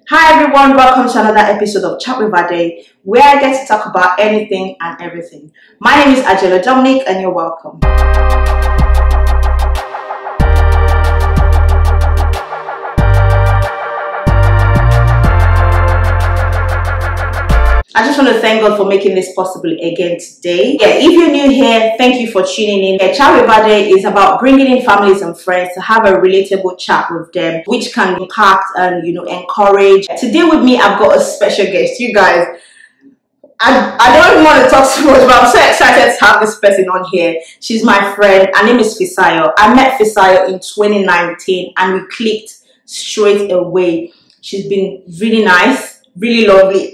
Hi everyone, welcome to another episode of Chat with Ade, where I get to talk about anything and everything. My name is Angela Dominic and you're welcome. I just want to thank God for making this possible again today. If you're new here, thank you for tuning in. Chat with Ade is about bringing in families and friends to have a relatable chat with them, which can impact and encourage. Today with me, I've got a special guest. You guys, I don't want to talk too much, but I'm so excited to have this person on here. She's my friend. Her name is Fisayo. I met Fisayo in 2019 and we clicked straight away. She's been really nice, really lovely.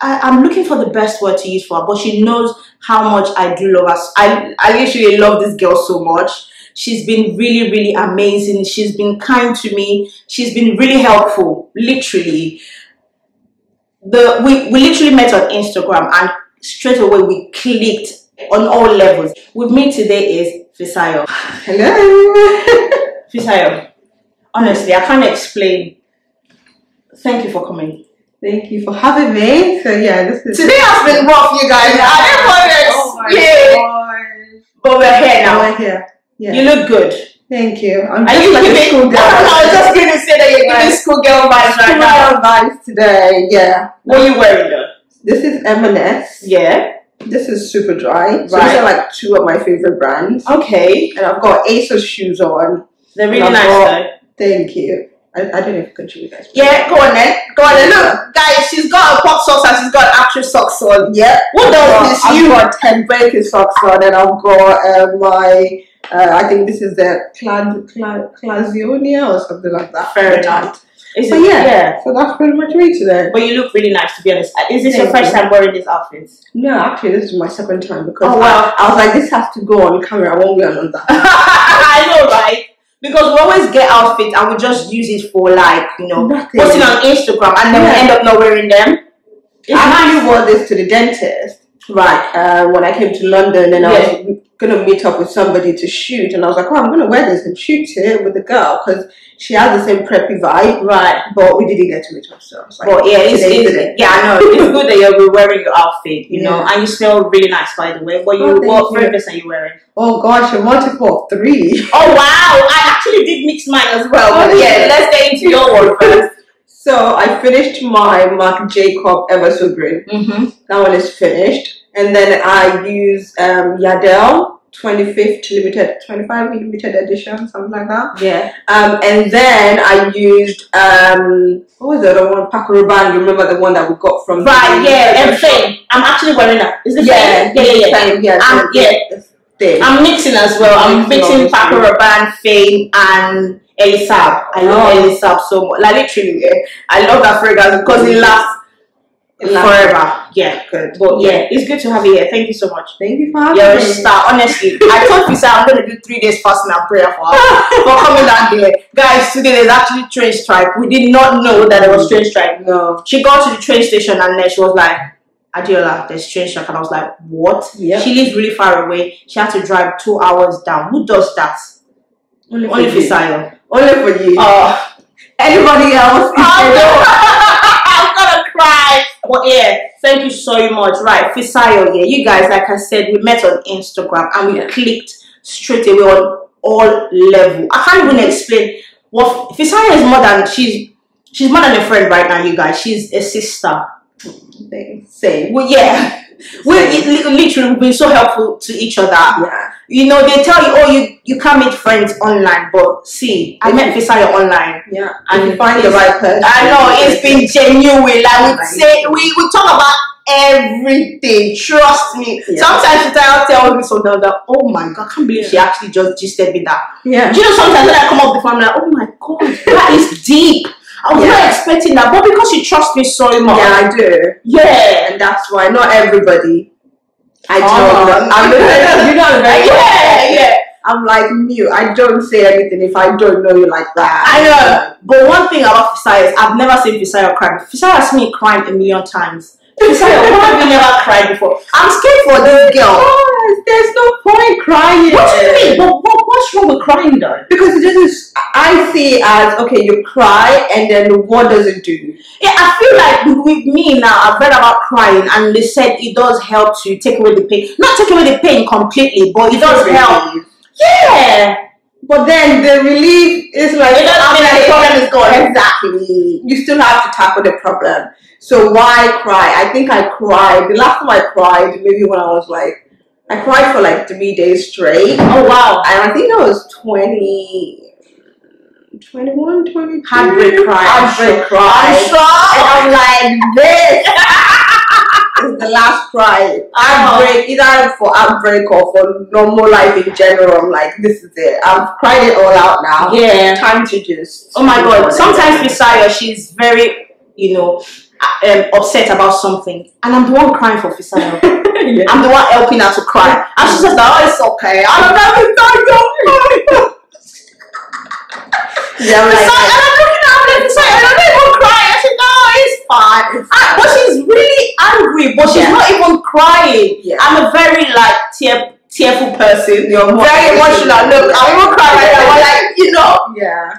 I'm looking for the best word to use for her, but she knows how much I do love her. I literally love this girl so much. She's been really, really amazing. She's been kind to me. She's been really helpful, literally. We literally met on Instagram and straight away we clicked on all levels. With me today is Fisayo. Hello. Fisayo, honestly, I can't explain. Thank you for coming. Thank you for having me. So yeah, today has been rough, you guys. I didn't want to explain, but we're here now. We're here. Yeah. You look good. Thank you. Are you like a schoolgirl? I was just going to say that you're giving schoolgirl vibes right now. Vibes today. Yeah. What are you wearing though? This is M&S. Yeah. This is Super Dry. So these are like two of my favorite brands. Okay. And I've got ASOS shoes on. They're really nice though. Thank you. I don't know if I can show you guys. Yeah, go on then. Go on then. Look, guys, she's got a pop socks and she's got actual socks on. Yeah. What does this? I've got 10 breaking socks on, and I've got my. I think this is the Clasionia or something like that. Fair enough. Yeah. So that's pretty much me today. But you look really nice, to be honest. Is this your first time wearing this outfit? No, actually, this is my second time because I was like, this has to go on camera. I won't wear another. I know, right? Because we always get outfits and we just use it for posting on Instagram and then we end up not wearing them. I actually wore this to the dentist. Right. When I came to London and I was going to meet up with somebody to shoot, and I was like, oh, I'm going to wear this and shoot it with the girl because she has the same preppy vibe. Right. But we didn't get to meet up, so I was like, I know. It's good that you're wearing your outfit, you know, and you smell really nice, by the way. What fragrance are you wearing? Oh gosh, a multiple of 3. Oh wow, I actually did mix mine as well. But let's get into your one first. So I finished my Marc Jacob Ever So Green. That one is finished. And then I used Yardell 25 limited edition, something like that. Yeah. And then I used what was the other one? Paco Rabanne. You remember the one that we got from? Right. And Fame. I'm actually wearing that. Is it Fame? Yeah. I'm mixing as well. I'm mixing Paco Rabanne, Fame, and Elisab. I love Elisab so much. Like literally, I love that fragrance because it lasts forever. Yeah, good. But it's good to have you here. Thank you so much. Thank you for having me. You're a me. star. Honestly, I told you I'm going to do 3 days fasting and prayer for coming down here. Guys, today there's actually train strike. We did not know that there was train strike. No. She got to the train station and then she was like, Adiola, there's train strike. And I was like, what? Yep. She lives really far away. She had to drive 2 hours down. Who does that? Only Fisayo. Only for you. Anybody else? I'm gonna cry. But thank you so much. Right, Fisayo, you guys, like I said, we met on Instagram and we clicked straight away on all levels. I can't even explain what Fisayo is more than she's more than a friend right now, you guys. She's a sister. Same. Well, we've been so helpful to each other. Yeah. You know, they tell you, you can't meet friends online, but see, I met Fisayo online. Yeah. And you find the right person. I know, it's been genuine. Like we talk about everything. Trust me. Yeah. Sometimes Fisayo tells me something that, oh my god, I can't believe she actually just gisted me that. Yeah. Do you know, sometimes when I come off the phone, I'm like, oh my god, that is deep. I was not expecting that, but because you trust me so much. Yeah, I do. Yeah. And that's why not everybody. I don't know. I'm like mute. I don't say anything if I don't know you like that. I know. But one thing about Fisayo is I've never seen Fisayo cry. Fisayo has seen me crying a million times. Desire, why have you never cried before? I'm scared for this girl. Yes, there's no point crying. What do you mean? What's wrong with crying though? Because it doesn't. I see it as okay, you cry, and then what does it do? Yeah, I feel like with me now, I've read about crying, and they said it does help to take away the pain. Not take away the pain completely, but it does help. Yeah. But then the relief is like it doesn't mean that the problem is gone. Exactly. You still have to tackle the problem. So why cry? I think I cried. The last time I cried, maybe when I was like, I cried for like 3 days straight. Oh wow. And I think I was 21, 22. Heartbreak cry. Heartbreak cry. I'm sure. And I'm like, this is the last cry. Heartbreak, either for heartbreak or for normal life in general. I'm like, this is it. I've cried it all out now. Yeah. Time to just. Oh my God. Sometimes Fisayo, she's very, upset about something, and I'm the one crying for Fisayo. Yeah. I'm the one helping her to cry, and she's just like, "Oh, it's okay. I don't know. Yeah, I'm like, and I'm looking at her and saying, I don't even cry. I said, no, it's fine. But she's really angry, but she's not even crying. Yeah. I'm a very tearful person. You're very emotional. Look, I won't cry right now. But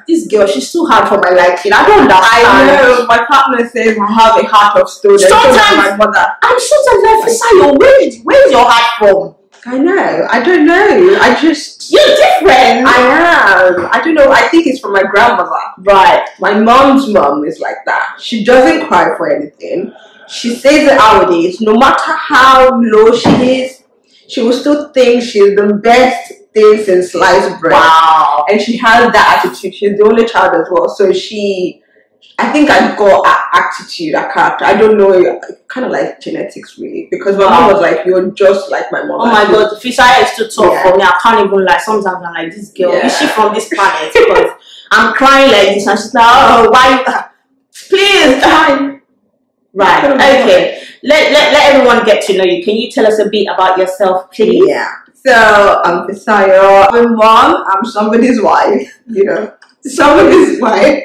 this girl, she's too hard for my liking. I don't understand. I know. My partner says I have a heart of stone. Sometimes my mother. I'm sometimes like, Fisayo, where's your heart from? I know. I don't know. You're different. I am. I don't know. I think it's from my grandmother. Right. My mom's mom is like that. She doesn't cry for anything. She says it how it is. No matter how low she is, she will still think she's the best thing since sliced bread. Wow. And she has that attitude. She's the only child as well. So I think I got attitude, a character. I don't know, kind of like genetics really. Because my mom was like, you're just like my mom. Oh my God, Fisayo is too tough for me. I can't even lie. Sometimes I'm like, this girl, is she from this planet? Because I'm crying like this, and she's like, oh, why? Please, fine. Right. Okay. Let everyone get to know you. Can you tell us a bit about yourself, please? Yeah. So I'm Fisayo. I'm a mom. I'm somebody's wife. Somebody's wife.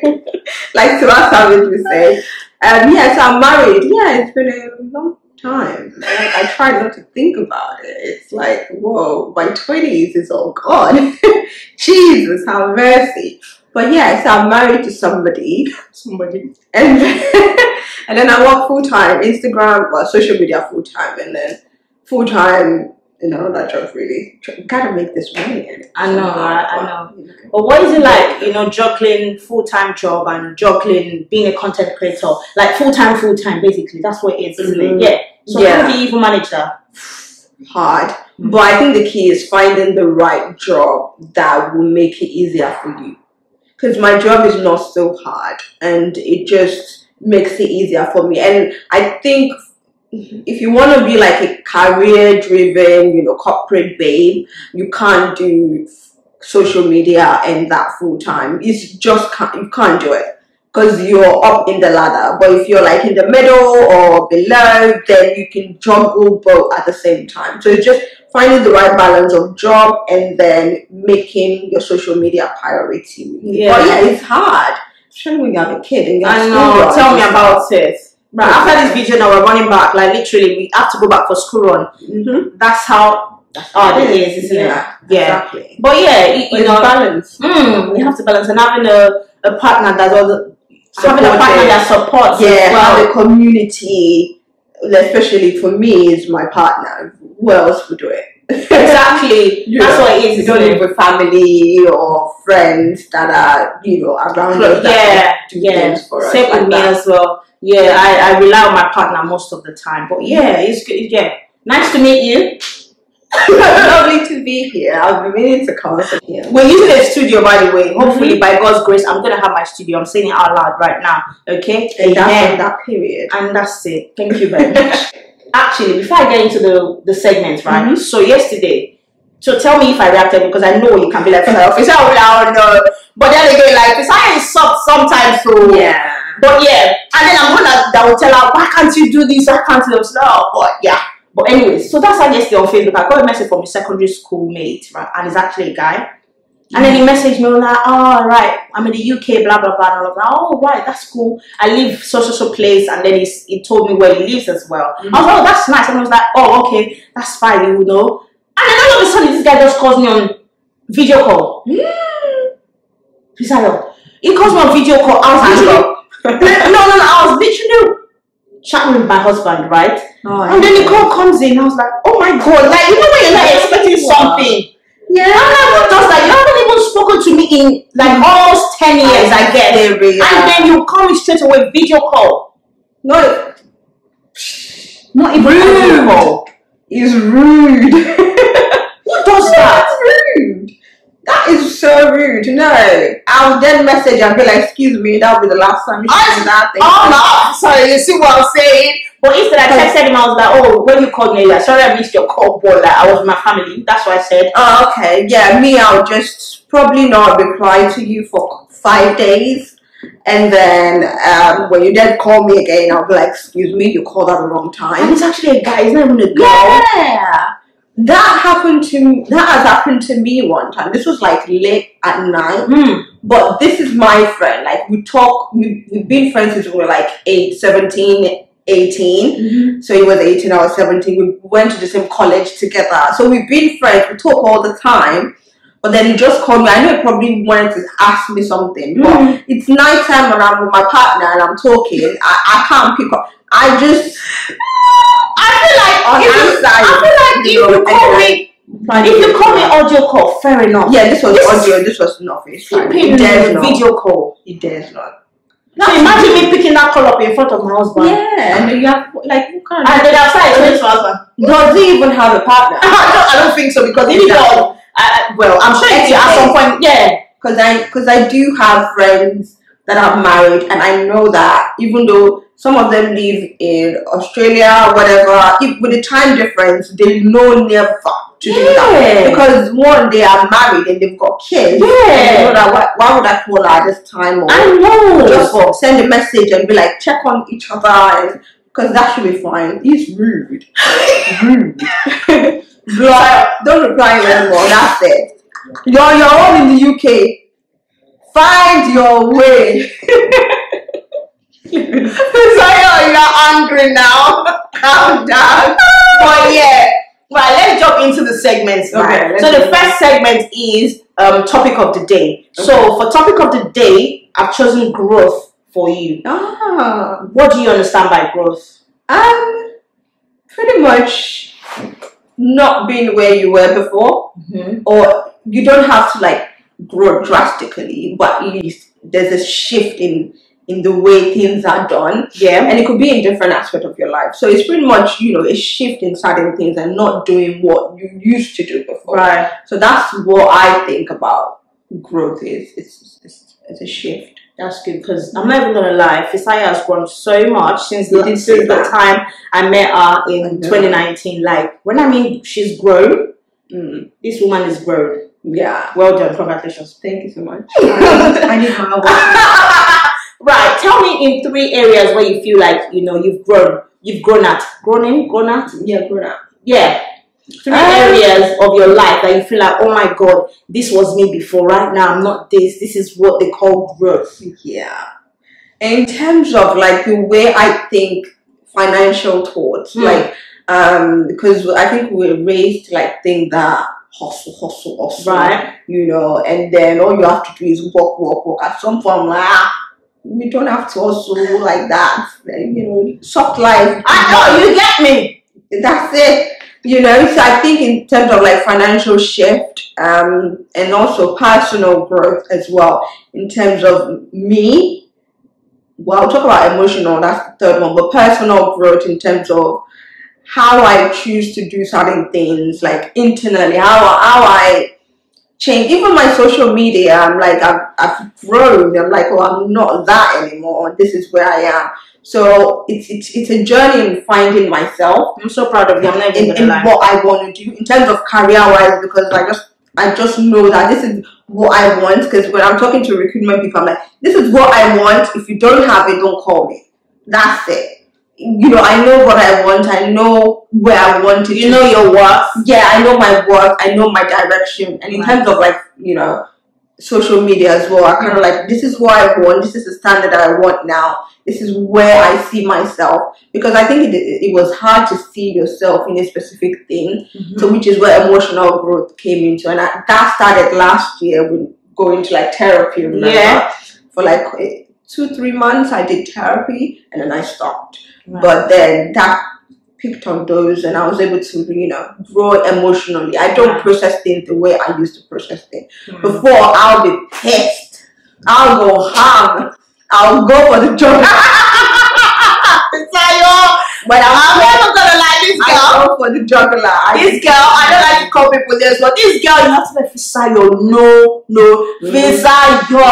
Like Tiwa Savage would say. So I'm married. Yeah, it's been a long time. Like, I try not to think about it. It's like, whoa, my 20s is all gone. Jesus, have mercy. But yeah, so I'm married to somebody. And then I work full-time, Instagram, social media full-time, and then full-time, that job really. Gotta make this money. I know, right? I know. But what is it like, juggling full-time job and juggling being a content creator? Like full-time, basically. That's what it is, isn't it? Yeah. So how do you even manage that? Hard. But I think the key is finding the right job that will make it easier for you. Because my job is not so hard, and it just makes it easier for me. And I think if you want to be like a career-driven, corporate babe, you can't do social media and that full-time. It's just you can't do it because you're up in the ladder. But if you're like in the middle or below, then you can juggle both at the same time. So it's just finding the right balance of job and then making your social media a priority. Yeah. But yeah, it's hard. Especially when you have a kid. And I know. Tell me about it. Right, after this video now we're running back, like literally we have to go back for school run. That's how hard it is, isn't it? Yeah. Exactly. But yeah, balance. We have to balance, and having a partner that's having a partner that supports. Yeah, well. The community, especially for me, is my partner. Who else would do it? Exactly. That's what it is. You don't live with family or friends that are, around us. That do things for us. Same with me as well. Yeah, I rely on my partner most of the time. But yeah, it's good. Yeah, nice to meet you. Lovely to be here. I've been meaning to come here. We're using a studio, by the way. Hopefully, by God's grace, I'm gonna have my studio. I'm saying it out loud right now. Okay, and that's that period. And that's it. Thank you very much. Actually, before I get into the segments, right? So yesterday, so tell me if I reacted, because I know you can be like, officer, no. But then again, like, Fisayo is soft sometimes, so yeah. But yeah, and then I'm gonna that will tell her, why can't you do this? Why can't you do this? No, but yeah. But anyways, so that's how yesterday on Facebook I got a message from a secondary school mate, right? And it's actually a guy. And then he messaged me like, oh, right, I'm in the UK, blah, blah, blah. And I was like, oh, right, that's cool. I live so place. And then he told me where he lives as well. I was like, oh, that's nice. And I was like, oh, okay, that's fine, you know. And then all of a sudden, this guy just calls me on video call. He calls me on video call. I was literally, no, I was literally chatting with my husband, right? And then the call comes in. I was like, oh my God, like, you know when you're not expecting something. Yeah, and just like you haven't even spoken to me in like almost 10 years, I guess. And then you call me straight away video call. Not even video call. It's rude. Who does that? That's rude. That is so rude. No, I'll then message and be like, excuse me, that'll be the last time you say that thing. Oh no, sorry, you see what I'm saying? But instead I texted him, I was like, oh, when you called me, like, sorry I missed your call, but like I was with my family. That's what I said. Oh, okay. Yeah, me, I'll just probably not reply to you for 5 days. And then when you then call me again, I'll be like, excuse me, you called at the wrong time. And it's actually a guy, it's not even a girl. Yeah. That has happened to me one time. This was like late at night. But this is my friend. Like we've been friends since we were like 17, 18. So he was 18, I was 17. We went to the same college together. So we've been friends. We talk all the time. But then he just called me. I know he probably wanted to ask me something. But it's nighttime and I'm with my partner and I'm talking. I can't pick up. If you call me audio call, fair enough. Yeah, this was audio. This was not FaceTime. Video call. He dares not. Now imagine me picking that call up in front of my husband. Yeah, and then you have like you can't. And then outside, it's my husband. Does he even have a partner? I don't think so because if he does, well, I'm sure it's at some point. Yeah, because I do have friends that are married, and I know that even though some of them live in Australia, whatever, with the time difference, they know never to do that. Because one, they are married and they've got kids. Yeah. You know that why would I call her at this time? Or I know. Just send a message and be like, check on each other, and because that should be fine. He's rude. Rude. Don't reply anymore. That's it. You're all in the UK. Find your way. Sorry, you're angry now. Calm down. But yeah, right, let's jump into the segments. Okay, so the first segment is topic of the day. Okay. So for topic of the day, I've chosen growth for you. What do you understand by growth? Pretty much not being where you were before, or you don't have to like grow drastically, but at least there's a shift in the way things are done. Yeah. And it could be in different aspects of your life. So it's pretty much, a shift in certain things and not doing what you used to do before. Right. So that's what I think about growth is. It's a shift. That's good, because I'm not even gonna lie, Fisaya has grown so much since the time I met her in 2019. Like, when I mean she's grown, this woman is grown. Yeah. Well done. Congratulations. Thank you so much. I need my work. Right. Tell me in 3 areas where you feel like, you've grown. You've grown at. Grown at? Yeah, grown up. Yeah. 3 areas of your life that you feel like, oh my God, this was me before. Right now, I'm not this. This is what they call growth. Yeah. In terms of like the way I think financial thoughts, like, because I think we were raised to like think that hustle, right? And then all you have to do is work. At some point, I'm like, we don't have to hustle like that. Soft life. I know, you get me. That's it. So I think in terms of like financial shift, and also personal growth as well. In terms of me, well, I'll talk about emotional. That's the third one, but personal growth in terms of how I choose to do certain things, like internally, how I change. Even my social media, I'm like, I've grown. I'm like, oh, I'm not that anymore. This is where I am. So it's a journey in finding myself. I'm so proud of you. I'm not even in what I want to do in terms of career-wise, because I just know that this is what I want. Because when I'm talking to recruitment people, I'm like, this is what I want. If you don't have it, don't call me. That's it. I know what I want. I know where I want it. You know your worth. Yeah, I know my worth. I know my direction. And in terms of like, social media as well. I kind of like, this is what I want. This is the standard that I want now. This is where I see myself, because I think it was hard to see yourself in a specific thing. So which is where emotional growth came into, and that started last year with going to like therapy. Remember? Yeah. For like 2-3 months, I did therapy, and then I stopped. Right. But then that picked on those, and I was able to, grow emotionally. I don't process things the way I used to process things. Before, I'll be pissed. I'll go ham. I'll go for the job. But I'm never gonna like this girl. I go for the juggler. This girl, I don't like to call people this, but this girl, you have to be Fisayo. No, Fisayo.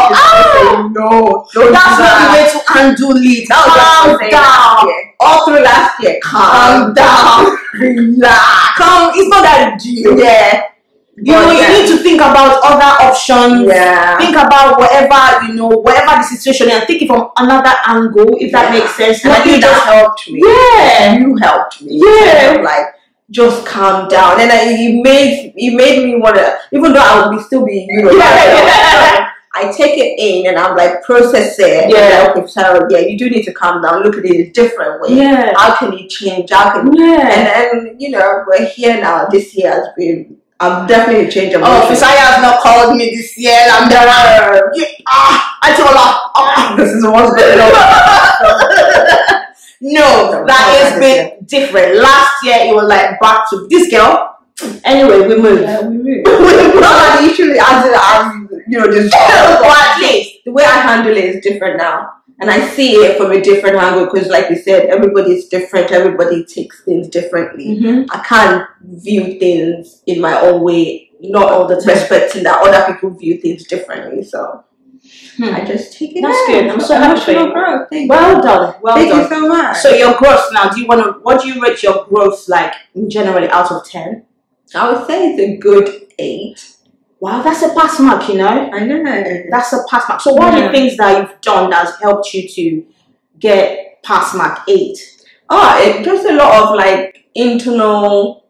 No, that's not the way to handle it. Calm down. All through last year, calm down, relax. It's not that deal. Yeah. You need to think about other options. Yeah. Think about whatever the situation is, and think it from another angle, if that makes sense. And I think that helped me. Yeah. You helped me. Yeah. Like, just calm down. And it made me want to, even though I would still be, I take it in and I'm like, process it. Yeah. Okay, so you do need to calm down. Look at it a different way. Yeah. How can you change? And we're here now. This year has been, I've definitely changed. Fisaya has not called me this year. I'm there. I told her, this is what's going on. No, that has been different. Last year, it was like back to this girl. Anyway, we moved. Yeah, we moved. Not usually as this. Or at least the way I handle it is different now. And I see it from a different angle, because like you said, everybody's different. Everybody takes things differently. I can't view things in my own way, not all the time, respecting that other people view things differently. So I just take it. That's good. I'm so happy for you. Growth. Well done. Thank you so much. So your growth now, what do you rate your growth like generally out of 10? I would say it's a good 8. Wow, that's a pass mark, I know. That's a pass mark. So what are the things that you've done that has helped you to get pass mark 8? It's just a lot of like internal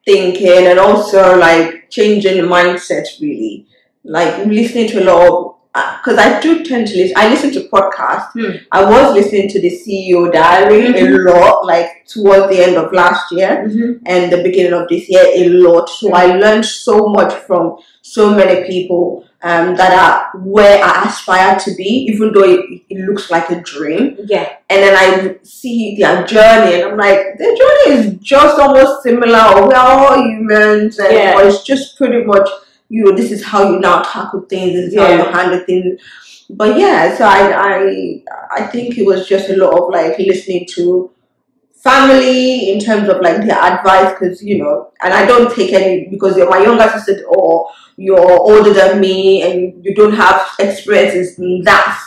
thinking, and also like changing the mindset, really. Like listening to a lot of, because I do tend to listen. I listen to podcasts. I was listening to the CEO Diary a lot, like towards the end of last year and the beginning of this year a lot. So I learned so much from so many people that are where I aspire to be, even though it looks like a dream. Yeah. And then I see their journey, and I'm like, their journey is just almost similar. We're all humans, and it's just pretty much, this is how you now tackle things, this is how you handle things. But so I think it was just a lot of like listening to family in terms of like their advice, because and I don't take any, because you're my younger sister or you're older than me and you don't have experiences in that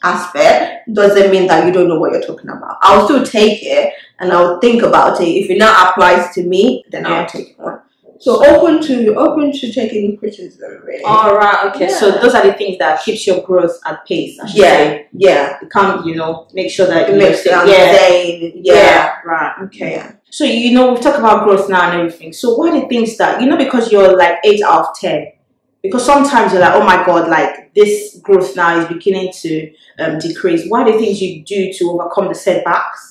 aspect, doesn't mean that you don't know what you're talking about. I'll still take it and I'll think about it. If it now applies to me, then I'll take it on. So open to taking criticism, really. All right, okay. So those are the things that keeps your growth at pace. I should say. Yeah. You can't, make sure that it makes it right. Okay. Yeah. So we've talked about growth now and everything. So what are the things that because you're like 8 out of 10? Because sometimes you're like, oh my God, like this growth now is beginning to decrease. What are the things you do to overcome the setbacks?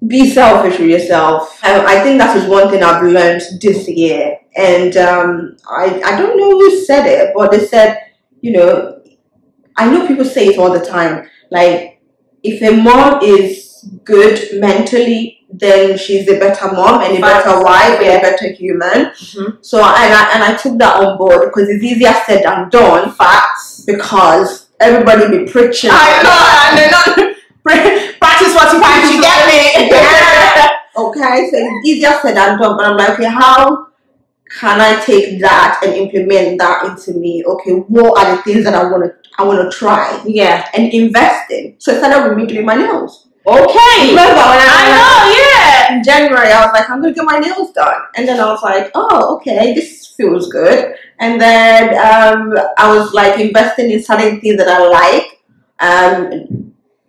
Be selfish with yourself. I think that is one thing I've learned this year. And I don't know who said it, but they said, I know people say it all the time. Like, if a mom is good mentally, then she's a better mom and a better wife and a better human. So, and I took that on board, because it's easier said than done. Facts. Because everybody be preaching. I know, and they're not... Practice what you preach, you get me? Okay, so it's easier said than done, but I'm like, okay, how can I take that and implement that into me? Okay, what are the things that I want to try? Yeah. And invest in. So I started with me doing my nails. Okay. Remember when I know, in January, I was like, I'm going to get my nails done. And then I was like, oh, okay, this feels good. And then I was like investing in certain things that I like.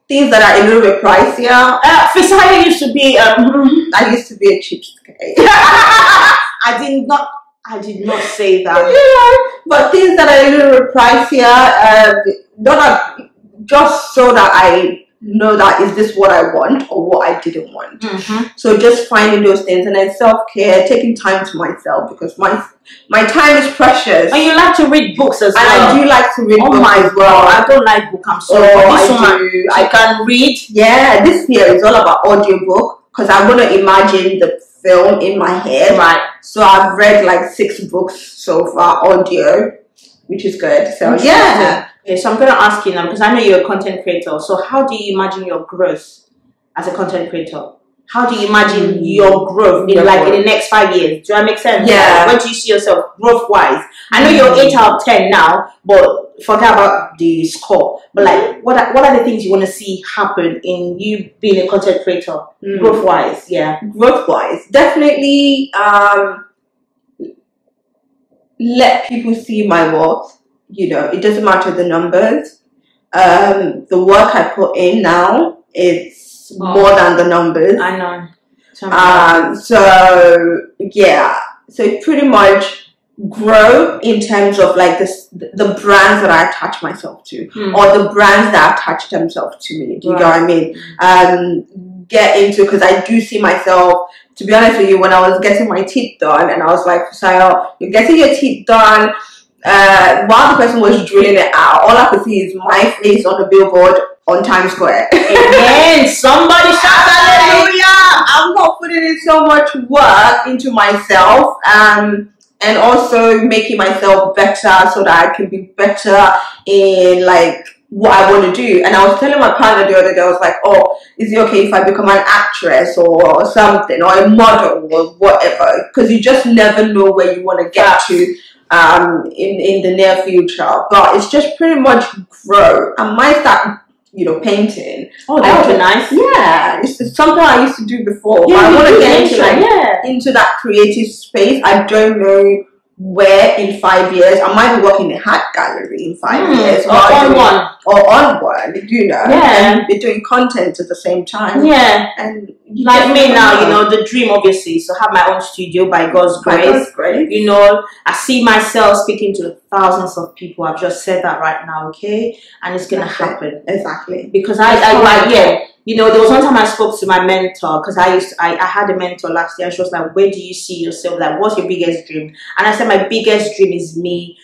Things that are a little bit pricier. Fisaya used to be I used to be a cheapskate. I did not I did not say that. Yeah, but things that are a little pricier, not just so that I know that is this what I want or what I didn't want. Mm-hmm. So just finding those things, and then self-care, taking time to myself, because my time is precious. And you like to read books as well. And I do like to read books as God, well. I don't like book. I'm sorry. I can read. Yeah, this year is all about audiobook, because I'm going to imagine the film in my head. Right. So I've read like 6 books so far, audio, which is good. So yeah. Okay, so I'm going to ask you now, because I know you're a content creator. So how do you imagine your growth as a content creator? How do you imagine your growth in the next 5 years? Do that make sense? Yeah. Where do you see yourself growth wise? I know you're 8 out of 10 now, but forget about the score. But like, what are the things you want to see happen in you being a content creator, growth wise? Yeah, growth wise, definitely let people see my worth. You know, it doesn't matter the numbers. The work I put in now, it's more than the numbers. I know. So yeah, so pretty much grow in terms of like the brands that I attach myself to, or the brands that attach themselves to me. Do you know what I mean? Get into, because I do see myself, to be honest with you, when I was getting my teeth done, and I was like, Fisayo, you're getting your teeth done. While the person was drilling it out, all I could see is my face on the billboard on Times Square. Amen. Somebody shout hallelujah. I'm not putting in so much work into myself, and also making myself better so that I can be better in like what I want to do. And I was telling my partner the other day, I was like, oh, is it okay if I become an actress or something, or a model or whatever? Because you just never know where you want to get to in the near future. But it's just pretty much grow. I might start, painting. Oh, that would be nice. Yeah, it's something I used to do before. Yeah, but I want to get into that creative space. I don't know where in 5 years. I might be working in a hat gallery in 5 years, or on one, and be doing content at the same time. Yeah, and like me now, the dream obviously is to have my own studio by God's grace. I see myself speaking to thousands of people. I've just said that right now, okay, and it's gonna happen. Exactly, because there was one time I spoke to my mentor, because I had a mentor last year, and she was like, where do you see yourself? Like, what's your biggest dream? And I said, my biggest dream is me,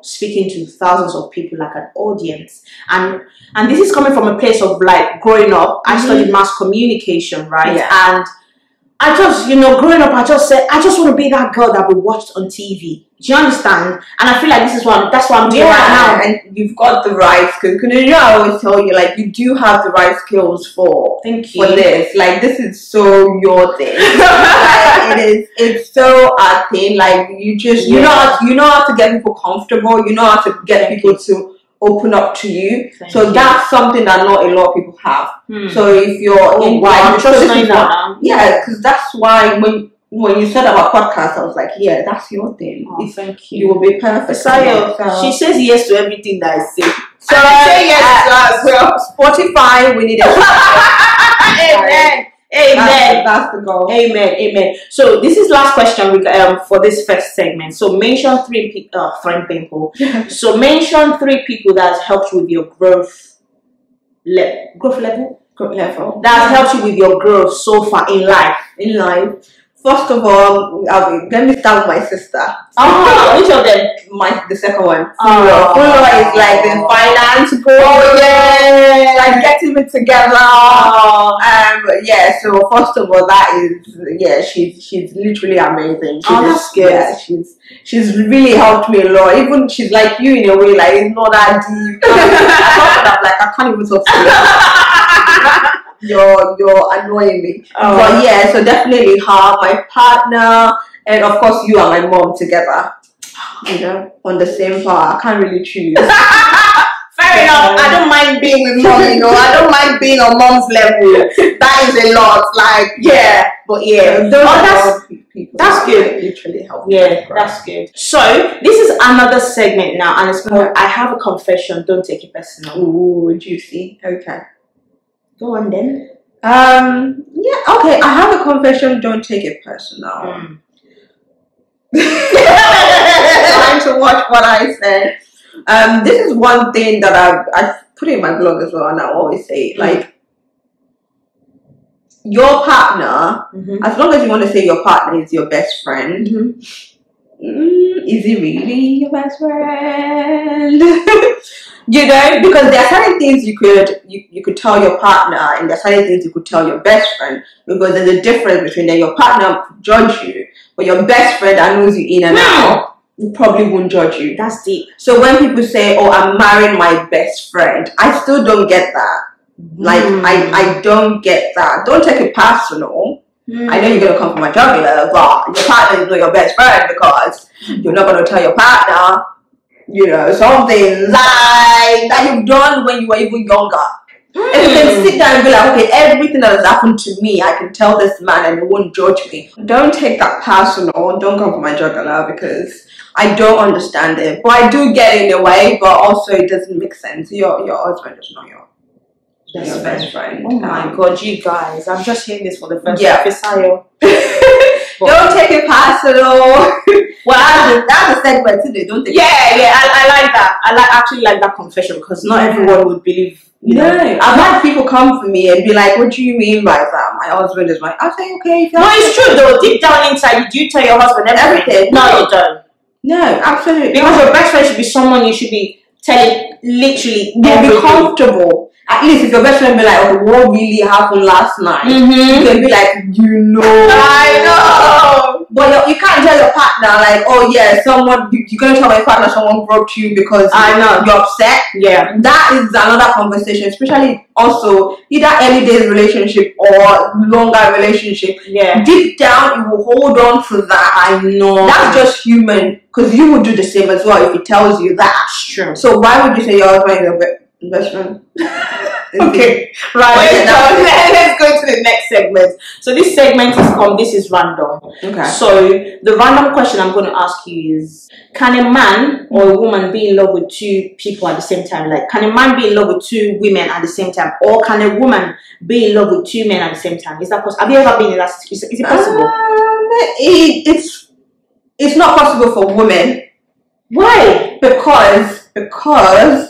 speaking to thousands of people, like an audience. And this is coming from a place of like growing up. I studied mass communication, right? Yeah. And I just, growing up, I just said, I just want to be that girl that we watched on TV. Do you understand? And I feel like that's what I'm doing right now. And you've got the right skills. I always tell you, like, you do have the right skills for this. Like, this is so your thing. It's so our thing. Like, you know how to get people comfortable. You know how to get people to open up to you. That's something that not a lot of people have. So if you're because that's why when you said about podcasts, I was like, yeah, that's your thing. Thank you. You will be perfect. She says yes to everything that I say. So I say yes as well. Spotify, we need it. Amen. Amen. That's the goal. Amen. Amen. So this is last question for this first segment. So mention three people. So mention 3 people that has helped you with your growth level. That has helped you with your growth so far in life. First of all, let me start with my sister. Which of them? The second one. Fulo is like the finance girl. Oh yeah, like getting it together. So first of all, that is she's literally amazing. That's good. Yeah, she's really helped me a lot. Even she's like you in a way, like it's not that deep. I can't even talk to you. You're annoying me. But yeah, so definitely her, my partner, and of course you and my mom together. On the same part. I can't really choose. Fair enough. I don't mind being with mom, I don't mind being on mom's level. That is a lot. That's good. Literally help. Yeah, that's good. So this is another segment now, and it's called I Have a Confession, Don't Take It Personal. Ooh, juicy. Okay. Go on then. Okay. I have a confession. Don't take it personal. trying to watch what I said. This is one thing that I put in my blog as well, and I always say, like, your partner, as long as you want to say your partner is your best friend, is he really your best friend? You know, because there are certain things you could tell your partner, and there are certain things you could tell your best friend, because there's a difference between that. Your partner could judge you, but your best friend that knows you in and out probably won't judge you. That's deep. So when people say, "Oh, I'm marrying my best friend," I still don't get that. Like, I don't get that. Don't take it personal. I know you're going to come from a juggler, but your partner is not your best friend, because you're not going to tell your partner, you know, something like that you've done when you were even younger. And you can sit down and be like, okay, everything that has happened to me, I can tell this man and he won't judge me. Don't take that personal. Don't come from a juggler, because I don't understand it. But I do get it in a way, but also it doesn't make sense. Your husband is not your best friend. Oh my God, you guys! I'm just hearing this for the first time. Don't take it personal. Well, that's a segment today. Don't take it personal. I like that. I actually like that confession, because not everyone would believe. You know, I've had people come for me and be like, "What do you mean by that? My husband is my." I say, "Okay." No, it's true though. Deep down inside, you do tell your husband everything. No, you don't. No, absolutely. Because your best friend should be someone you should be telling literally. You'll be comfortable. At least if your best friend be like, "Okay, what really happened last night?" You can be like, "You know." I know. But you can't tell your partner like, "Oh yeah, someone." You're gonna tell my partner someone broke you because you're upset. Yeah, that is another conversation. Especially also either early days relationship or longer relationship. Yeah, deep down you will hold on to that. I know. That's just human, because you would do the same as well if he tells you that. That's true. So why would you say your husband is your best friend? Okay, right. Let's go to the next segment. So this segment is called "This is Random." Okay. So the random question I'm going to ask you is: can a man or a woman be in love with two people at the same time? Like, can a man be in love with two women at the same time, or can a woman be in love with two men at the same time? Is that possible? Have you ever been in that situation? Is it possible? It's not possible for women. Why? Because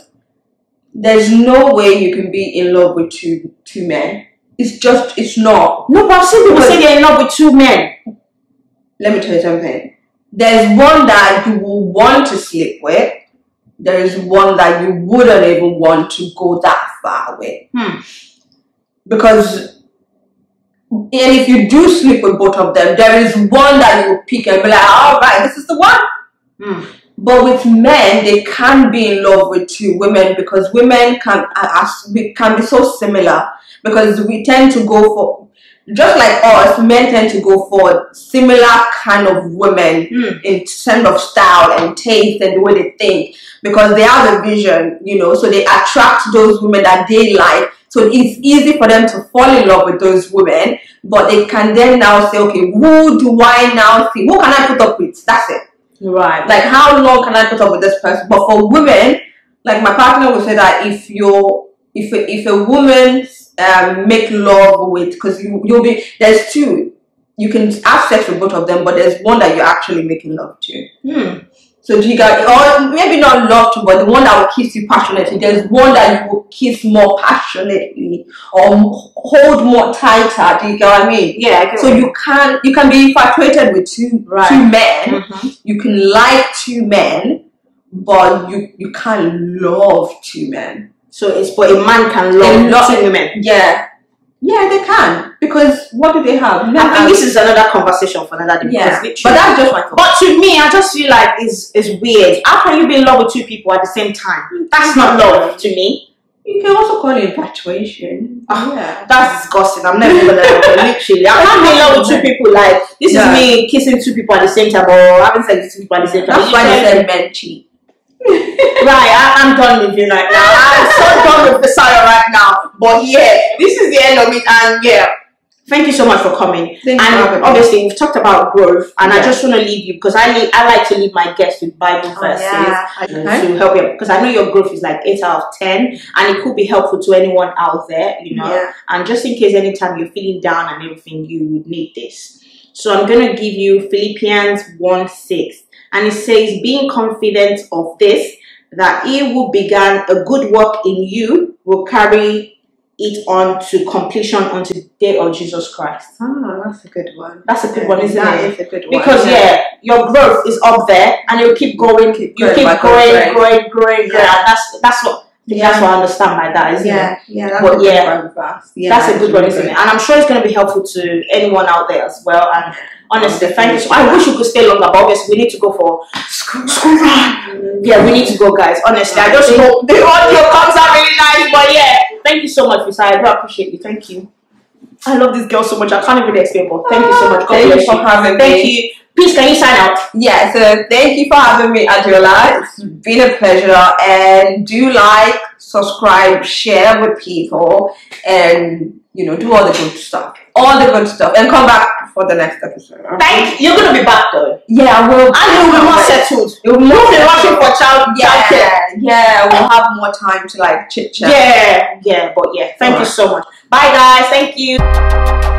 there's no way you can be in love with two men. It's not. No, but I've seen people say they're in love with two men. Let me tell you something. There's one that you will want to sleep with. There is one that you wouldn't even want to go that far with. Because, and if you do sleep with both of them, there is one that you will pick and be like, all right, this is the one. But with men, they can't be in love with two women, because women can be so similar, because we tend to go for, just like us, men tend to go for similar kind of women in terms of style and taste and the way they think, because they have a vision, you know, so they attract those women that they like. So it's easy for them to fall in love with those women, but they can then now say, okay, who do I now see? Who can I put up with? That's it. Right. Like, how long can I put up with this person? But for women, like my partner would say that if a woman make love with, because you'll be, there's two, you can have sex with both of them, but there's one that you're actually making love to. So do you got, or maybe not love to, but the one that will kiss you passionately. There's one that you will kiss more passionately or hold more tighter. Do you get what I mean? Yeah. So you can be infatuated with two men. You can like two men, but you can't love two men. So it's, but a man can love two women. Yeah, they can. Because what do they have? I think this is another conversation for another day. Yeah, but that's just my thought. But to me, I just feel like it's weird. How can you be in love with two people at the same time? That's not love to me. You can also call it infatuation. That's disgusting. I'm never gonna literally. I can't be in love with two people. Like, this is me kissing two people at the same time, or having sex with two people at the same time. That's why they said men cheat. Right, I'm done with you right now. I'm so done with the Sarah right now. But yeah, this is the end of it, and yeah. Thank you so much for coming. And obviously, we've talked about growth, and I just want to leave you, because I like to leave my guests with Bible verses to help you, because I know your growth is like 8 out of 10, and it could be helpful to anyone out there, you know. And just in case anytime you're feeling down and everything, you would need this. So I'm going to give you Philippians 1:6. And it says, being confident of this, that he who began a good work in you will carry it on to completion unto the day of Jesus Christ. Oh, that's a good one. That's a good one, isn't it? That is a good one. Because your growth is up there, and you'll keep going. You keep growing. Yeah, that's what I understand by that, isn't it? Yeah, that's a good one. That's a good one, isn't it? And I'm sure it's going to be helpful to anyone out there as well. And honestly, thank you. I wish you could stay longer, but obviously we need to go for school run. Yeah, we need to go, guys. Honestly, I just hope the audio comes out really nice. But yeah, thank you so much, Visai. I do appreciate you. Thank you. I love this girl so much. I can't even explain, but thank you so much. Thank you for having me. Thank you. Please, can you sign out? Yeah, so thank you for having me, Adiola. It's been a pleasure. And do like, subscribe, share with people, and do all the good stuff. All the good stuff. And come back for the next episode. Thank you. You're gonna be back though. Yeah, I will. And you'll be more settled. You'll be rushing for child. Yeah, we'll have more time to chit chat. Yeah. But thank you so much. Bye guys. Thank you.